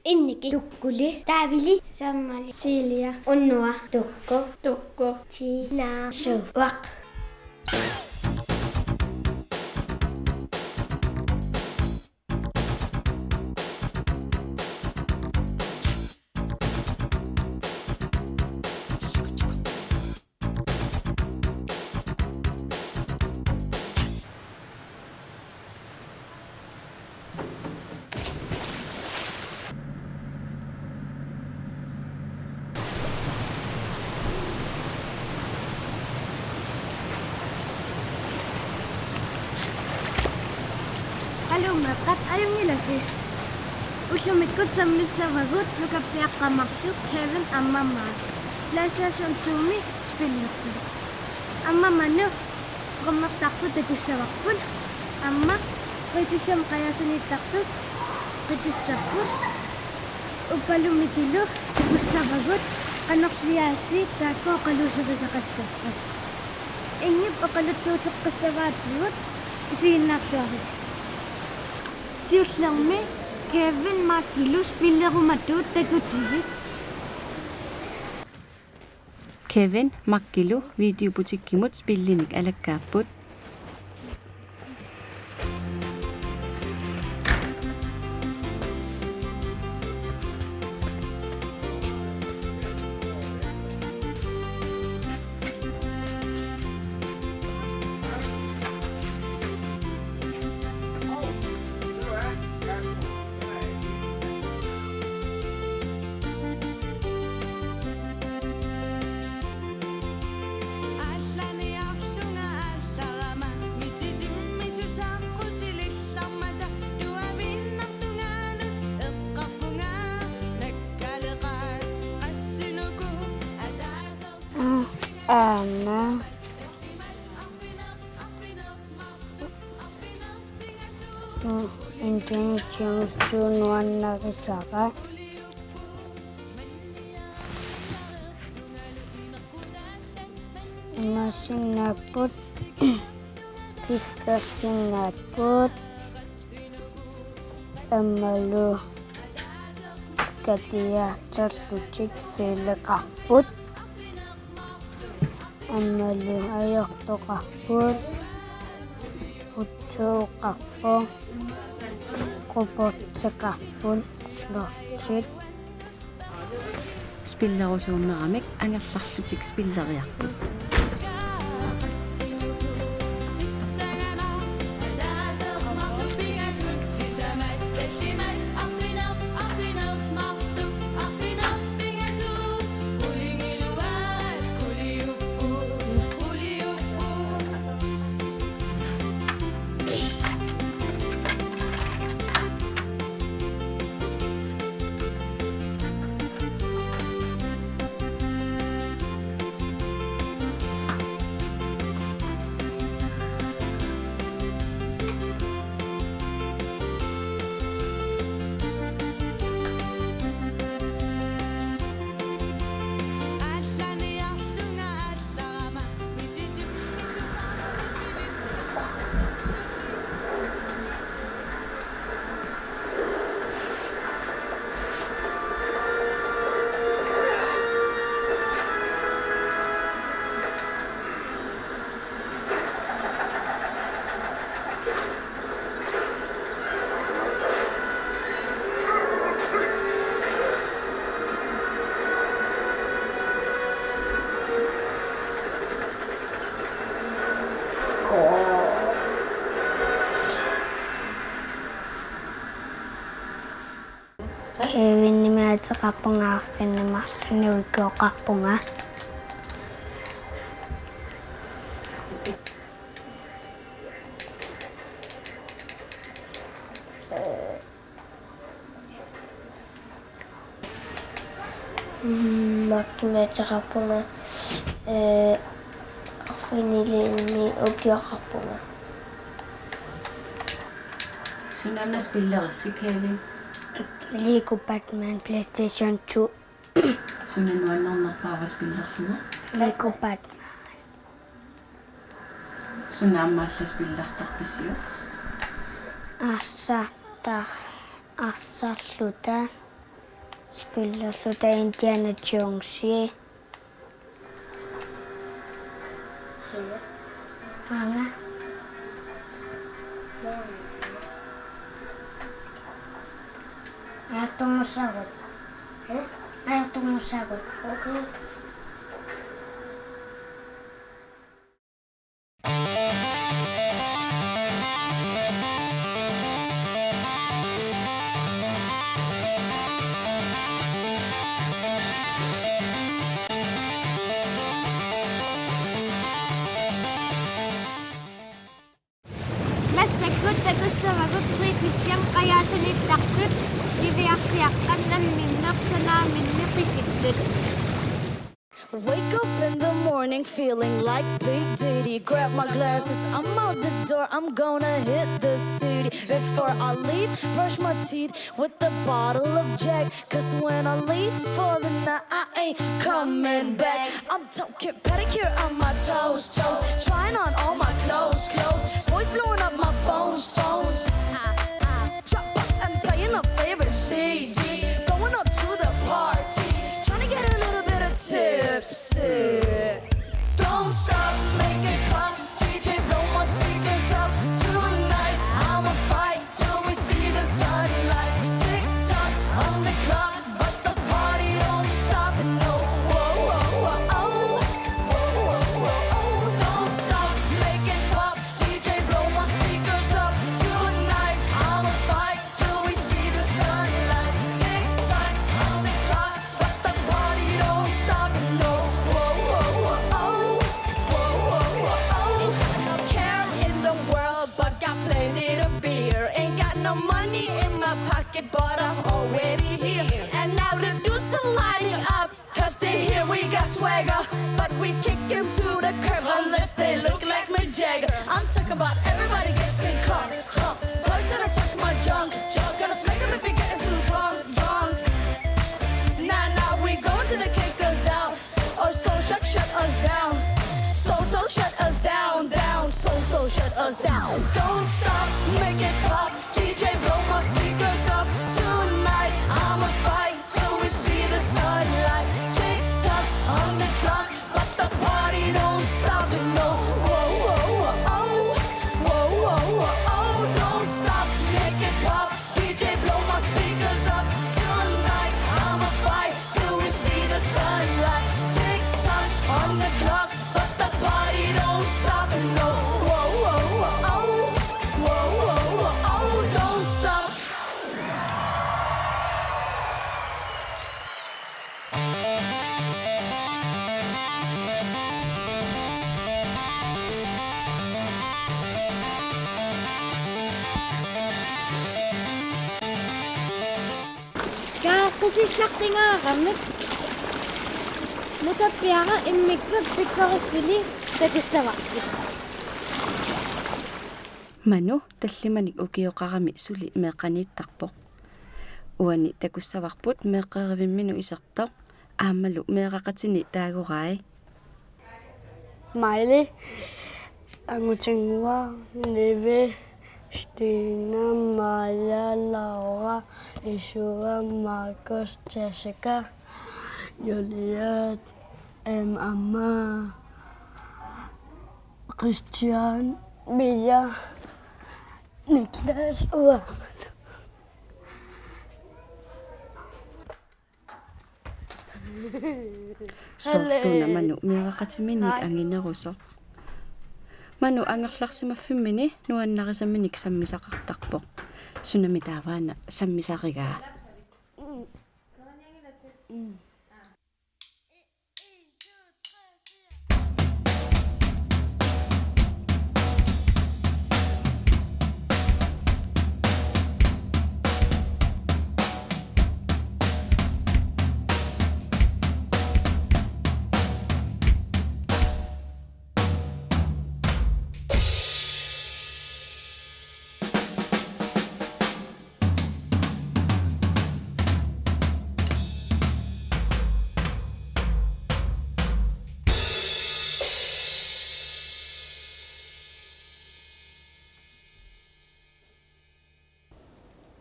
Inniki tukkuli Taavili Sammali Silja Unnua Tukko Tina Suwaq. Alumakat ayong nila si Usyumikot sa misavagut nakapiakamaksyuk Kevin Amama. Laslasyon sumi spilnakto. Amama no, sukamaktakto tegusawakpun. Amma, kajisam kaya sunitakto, kajisapun. Upalumikilo, tegusavagut, kanakliyasi, tako kalusabasakasapun. Ingip akalututok kasavatsuot, isinaksyakasi. Siuslangme Kevin Makilus pillarumatu takutsigit. Kevin Makkilu videobutikkimmut spillinik alakkaapput. Anna intentions June 1 nagisaka. Masinaput Kiskasinaput Amalu Katia Chartuchik Selakaput Amalu ayok to kaput Putso kapo Kupot sa kapun Slochit Spillarusummeramik angerlarlutik spillariarput. Kevin ni may sa kapangafin na mataniwag ko kapunga. Makime sa kapunga. Finili ni Ogyo kapunga. Sunamna spillarissi Kevin. Lego Batman PlayStation 2. Sunanuannarnerpaava spillarluna. Lego Batman. Sunaammaalla spillartarpissio. Assarluta spillerluta Indiana Jonesia. Syö. Mga. Ayaw sagot. Ayaw sagot. Okay. Массаккут такуссавагут фритиссиан қаяасалиттартут ивиарсиаққаннам миннерсанааминни қититтут. Wake up in the morning feeling like P. Diddy. Grab my glasses, I'm out the door, I'm gonna hit the city. Before I leave, brush my teeth with a bottle of Jack. Cause when I leave for the night, I ain't coming back. I'm talking pedicure on my toes, trying on all my clothes. Boys blowing up my phones. Drop up and playing my favorite CDs. Going up to the party, trying to get a little bit of tipsy. Don't stop, make it pop. DJ, blow my speakers up. Tonight, I'ma fight till we see the sunlight. Tick tock on the clock, but the party don't stop. No, whoa, whoa, whoa, oh. Whoa, whoa, whoa, oh. Don't stop, make it pop. DJ, blow my speakers up. Tonight, I'ma fight till we see the sunlight. Tick tock on the clock, but the party don't stop. No, whoa, whoa, whoa, oh. Whoa, whoa, whoa, oh. No care in the world, but got plenty of beer. Ain't got no money in my pocket, but I'm already here. And now the dudes are lining up, cause they hear we got swagger. But we kick them to the curb unless they look like Mick Jagger. I'm talking about everybody getting crunk. Boys trying to touch my junk. Gonna smack them if you're getting too drunk. Nah, we going to the kickers out. Or so shut us down. So shut us down. So shut us down. Don't stop, make it pop. DJ, blow my speakers up. Tonight, I'ma fight till we see the sunlight. Tick tock on the clock, but the party don't stop. No, whoa, whoa, whoa, oh. Whoa, whoa, whoa, oh. Don't stop, make it pop. DJ, blow my speakers up. Tonight, I'ma fight till we see the sunlight. Tick tock on the clock, but the party don't stop. No, whoa, whoa, whoa, oh. Whoa, whoa, whoa, oh. Don't stop. Kaaqisillaqtingaaramik mutappiaqa immikkut tikkorifili takussavaqti. Manu tallimanik ukioqarami suli meeqaniittarpoq. Uani takussavaqput meeqqerivimminu isertoq aammalu meeqaqatini taagurai. Smiley. Angutingwa. Neve. Stina. Maya. Laura. Isura. Marcus. Jessica. Juliet. Amma. Christian. Mia. Niklas. Sorluna manu meeqaqatimini angineruso. Manu angerlarsimaffimini nuannarisamminik sammisaqartarpoq. Sunami taavaana sammisarigaa.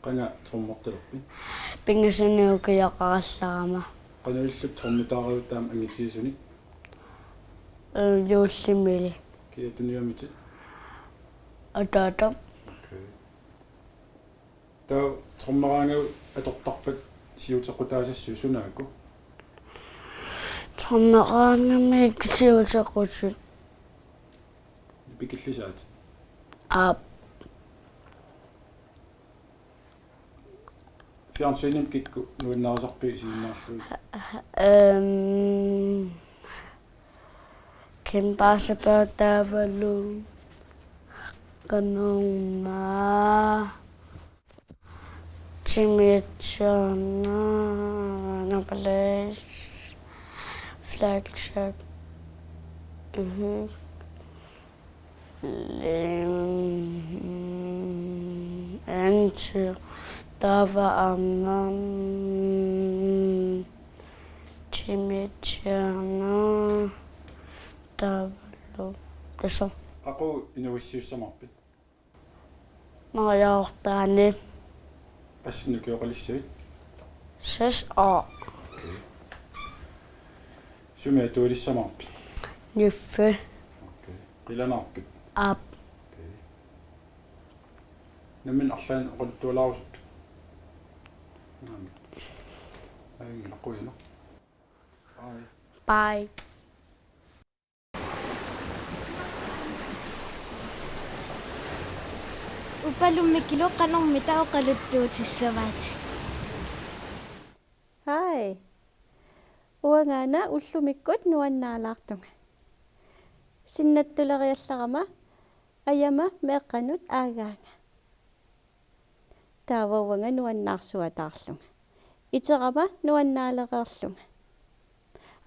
Qana tormoqtiruqpi пингасуниукиақаралларама qanullut tormutaaruutaam angisiisuni юуллимили kiatuniamiti атаата таа тормараангау аторtarpat siutequtaasassuu sunaaku тромераангами кисиутеқутит pikillisaat аа fjernsynim kikku nuinnaarusarpi isiinnaarlui кемпаасапаатаавалу канонма тимитсана наплес флагшип энчи тава амнам тимитсана тавлу тэсо aqu inuissiussamarpit мариаортаани ассинукиоқалиссавит сэс а сумиа туалиссамарпит ниффе иланаарпит ап намин арлаан оқултуалаарусут наами аюнгилаққуина ай бай Upalumikilo qanormita oqaluttuutissavaati. Hai. Uangana ullumikkut nuannaalaartunga. Sinnattuleriallarama ayama meeqqanut aagaanga. Taavawanga nuannaarsuataarlunga. Iterama nuannaalereerlunga.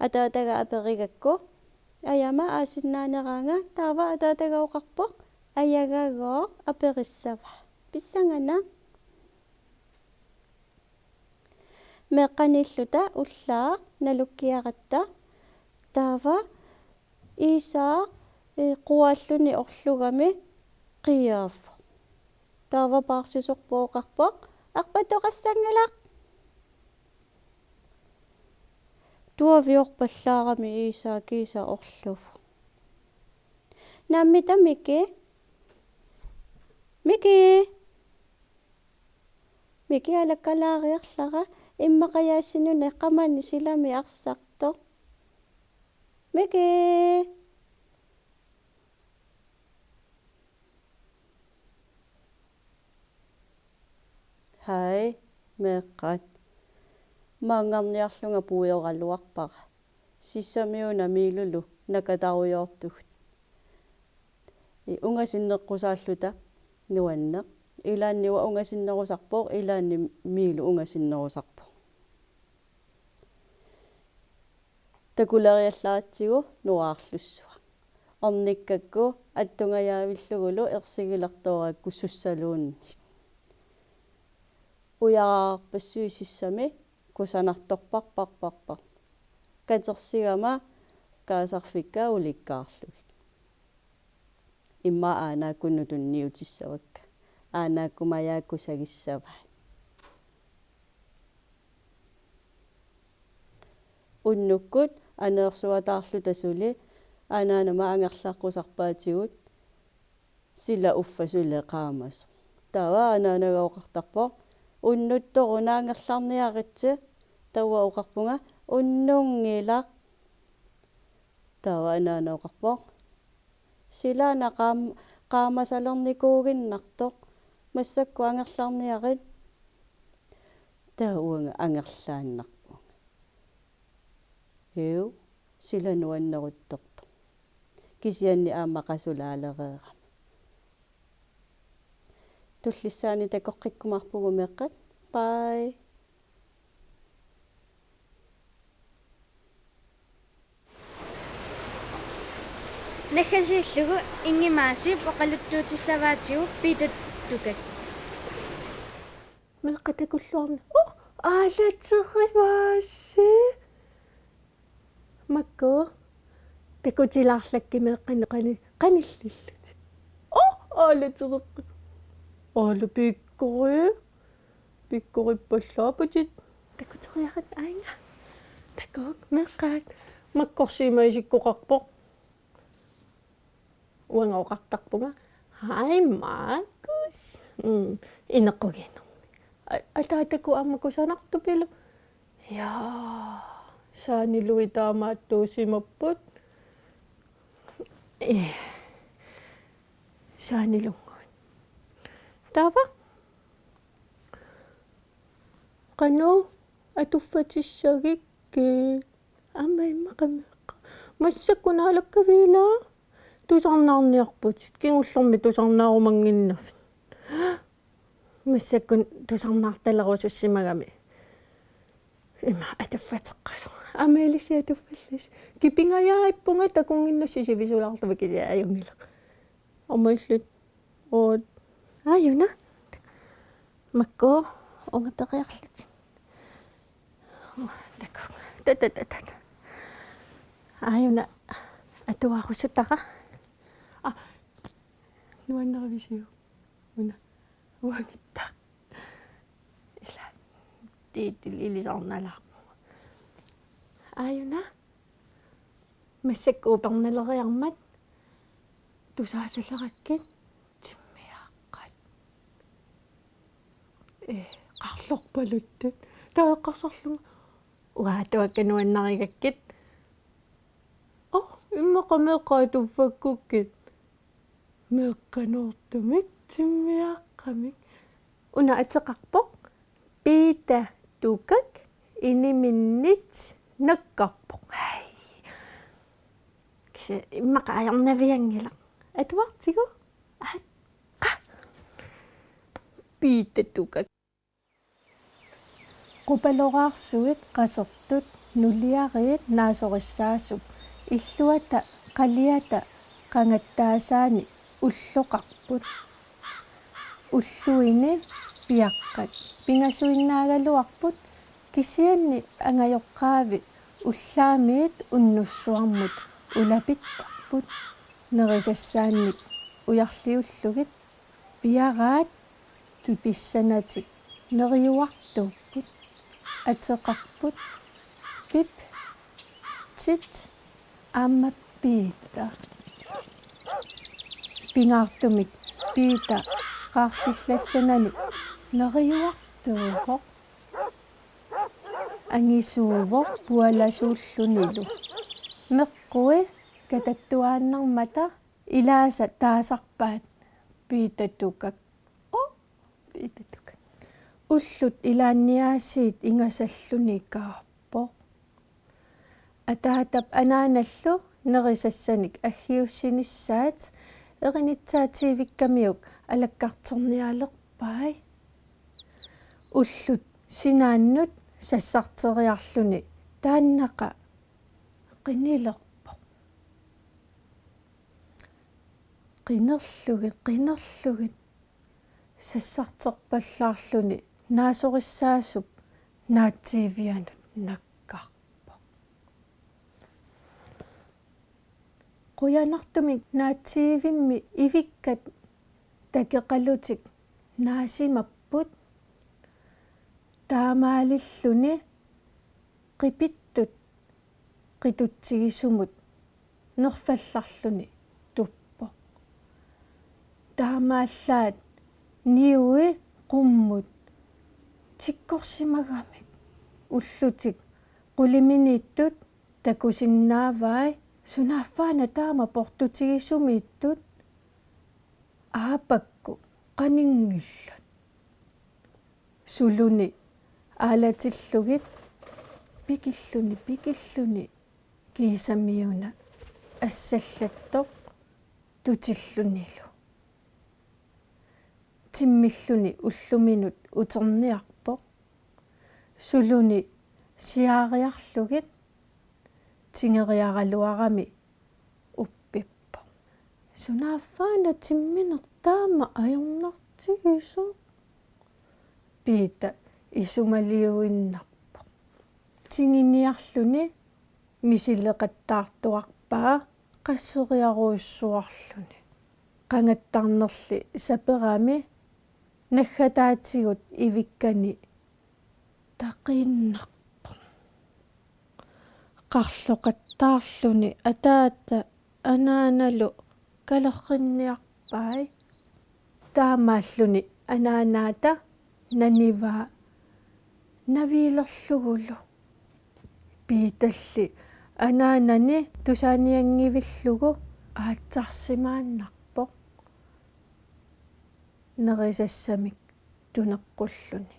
Ataataga aperigakku ayama aasinnaaneraanga taava ataataga oqarpoq ayagagoo aperissava pissangana meqqanilluta ullaa nalukkiaqatta taava isaa qualluni orlugami qiyaaffa taava paarsisorpooqarpoq arpatoqassangalaq tuaviorpallaarami isaa kiisa orlufu nammita Miki alakalaariarlara immaqayaasinune qamani silami arsarto Miki Hai meeqqat maangarniarlunga puuyoraluarpara sissamiuna miilulu nakataruyortugut ungasinneqqusaalluta nuanneq ilaanniwa ungasinnerusarpoq ilaanni miilu ungasinnerusarpoq takuleriallaatsigu nuaarlussua ornikkakku attungayaavilluгулу ersigilertoraakku sussaluunni ujararpassuisissami kusanartorparparparpar katersigama kaasarfikka ulikkaarlugit imma aanaakunnutunniutissavakka aanaakumayaakkusagissava unnukkut aneersuataarlu tasuli aanaanama angerlaqqusarpaatigut sila uffasule qaamas tawa anaanagaoqartarpoq unnuttorunaangerlarniaritsi tawa oqarpunga unnungilaq tawa anaanaoqarpoq silana qaamasalernikууginnartoq массакку ангерлаарниарит тауунга ангерлааннарпу ю силануаннерутторто кисианни аамақасулаалереерама туллиссаани такоққиккумарпугу меққат бай Nakasillугу ингимаасип оқалуттуутиссаваатигу питат тукат меққатакуллуарна аалатеривааси макко такутилаарлакки меққанеқани қаниллиллутит аалатереққи аалапиккори пиккориппаллаапутит такутериарат аинга такук меққаат маккорсиимаисиккоқарпоқ уангаоқартарпунга хай Маркус инеққугину атаатаку аммакусанартупилу я саанилуи таамааттуусимаппут саанилунгуут тава qanu атуффатиссагикки аммаиммақамеққа массаккунаалаккавила тусарнаарниарпут кингуллэрми тусарнаарумангиннаф массаккун тусарнаарталерусуссимагами има атуффатеққасо амеилиси атуффаллис кипингаяаиппунга такунгиннасси сивисулаартава кися аюнгила аммаиллут оо аюна макко онгапериарлут таку тататата аюна атуарусутара нуаннеривисиу уна уагитта ила титил илисарналаарпу аюна массаккууперналериармат тусаасалераккит тиммиааққат qарлорпалуттут тааққарсарлуга уаатуаккануаннаригаккит иммақамеққаа туффаккуккит меққанортумик тиммиаққамик уна атеқарпоқ пита тукак иниминнит наккарпоқ кисе иммақаярнавиангила атуартигу қа пита тукак qupalorаарsuit qasertut nuliariit naasoriссаасуп иллуата қалиата qangattaasaani уллоқарпут уллуини пиаққат пингасуиннаагалуарпут кисианни ангайоққаави уллаамиит уннуссуармут улапиттарпут нерисассаанник уярлиуллугит пиараат киписсанатик нериуартууппут атеқарпут кип тит аммаппиита пингаартумик пиита qaarsillassанани нериуартууго ангисуувор пуаласууллунилу меққуи кататтуааннармата илааса таасарпаат пиитатукак пиитатукак уллут илаанниаасиит ингасаллуникаарпо атаатап анааналлу нерисассаник аггиуссиниссаат эринитсаатиивиккамиук алаккартерниалерпай уллут синааннут сассартериарлүни тааннаqa qinilерпо qinерlugit сассартерпаллаарлүни наасориссаасуп наатсиивианут наккарпо quyanartumik naatсиивимми ивиккат такеқалутик наасимаппут таамаалиллуни қипиттут қитутсигисумут нерфалларлуни туппоқ таамааллаат ниуи қуммут тиккорсимагамик уллутик қулиминииттут такусиннаавай сунааффаана таама портутигисумииттут аапакку qaninngillat suluni aalатиллугит pikilluni kiisamiuna ассаллаттоқ тутиллунилу тиммиллуни уллуминут утерниарпоқ сулуни сиаариарлугит тингериаралуарами уппиппоқ сунааффаана тимминертаама ajornartigiso piita isumaliuinnarpoq tinginiarluni misilleqattaartuarpaa qasseriaruissuarluni qangattarnerli saperami наггатаатигут ивиккани тақииннарпа қарлоқаттаарлуни атаата анааналу калерринниарпай таамааллуни анаанаата наниваа навилерлугулу пииталли анаанани тусааниангивиллугу аатсарсимааннарпоқ нерисассамик тунеққуллуни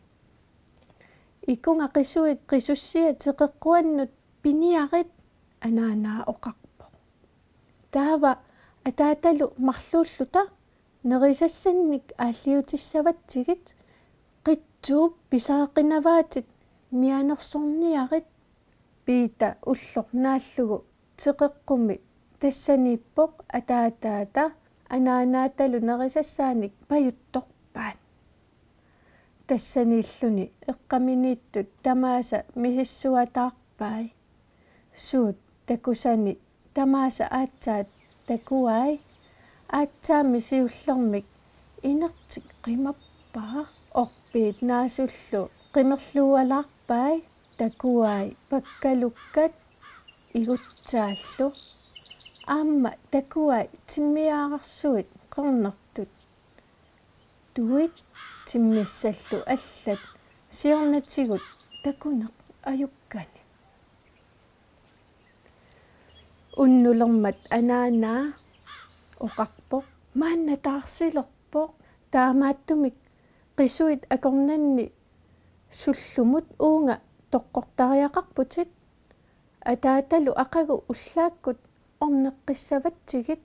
икунга қисуит қисуссиа теқеққуаннут пиниарит анаанаа оқарпоқ таава атааталу марлууллута нерисассанник ааллиутиссаватсигит қитсууп писаақинаваатит мианерсорниарит пиита уллоқ нааллугу теқеққуми тассаниппоқ атаатаата анаанааталу нерисассааник паютторпаат тассаниллуни эққаминииттут тамааса мисиссуатаарпай суут такусани тамааса аатсаат такуай аатсаами сиуллермик инертик қимаппаа орпиит наасуллу қимерлууалаарпай такуай паккалуккат игутсааллу аама такуай тиммиаарсуит қернертут туит тиммиссаллу аллат сиорнатигут такунеқ аюккани уннулермат анаанаа оқарпоқ мааннатаарсилерпоқ таамааттумик qisuit akornanni sullumut uunga toqqortariaqarputit ataatalu aqagu ullaakkut orneqqissavatigit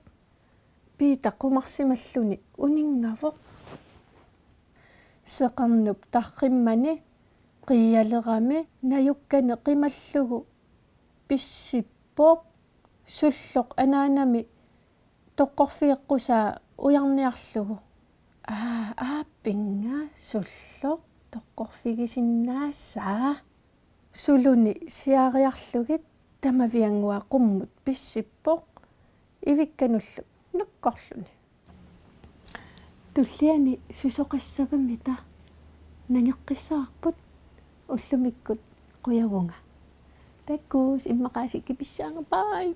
piita qumarsimalluni uningavoq seqarnup tarrimmani qiyalerami nayukkani qimallugu pissippoq sulloq anaanami toqqorfiiqqusaa ujarniarlugu ааппинга суллоқ тоққорфигисиннаассаа сулуни сиариарлугит тамавиангуа қуммут писсиппоқ ивиккануллу нуккорлуни туллиани сусоқассавамита нангеққиссаарпут уллумиккут қуявунга таккуус иммақаасикки писсаангапай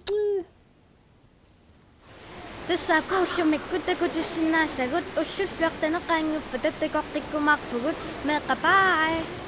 тассааппу уллумиккут такутиссинаассагут уллуллуартанеқаангуппа таттакоққиккумаарпугут меэққапаа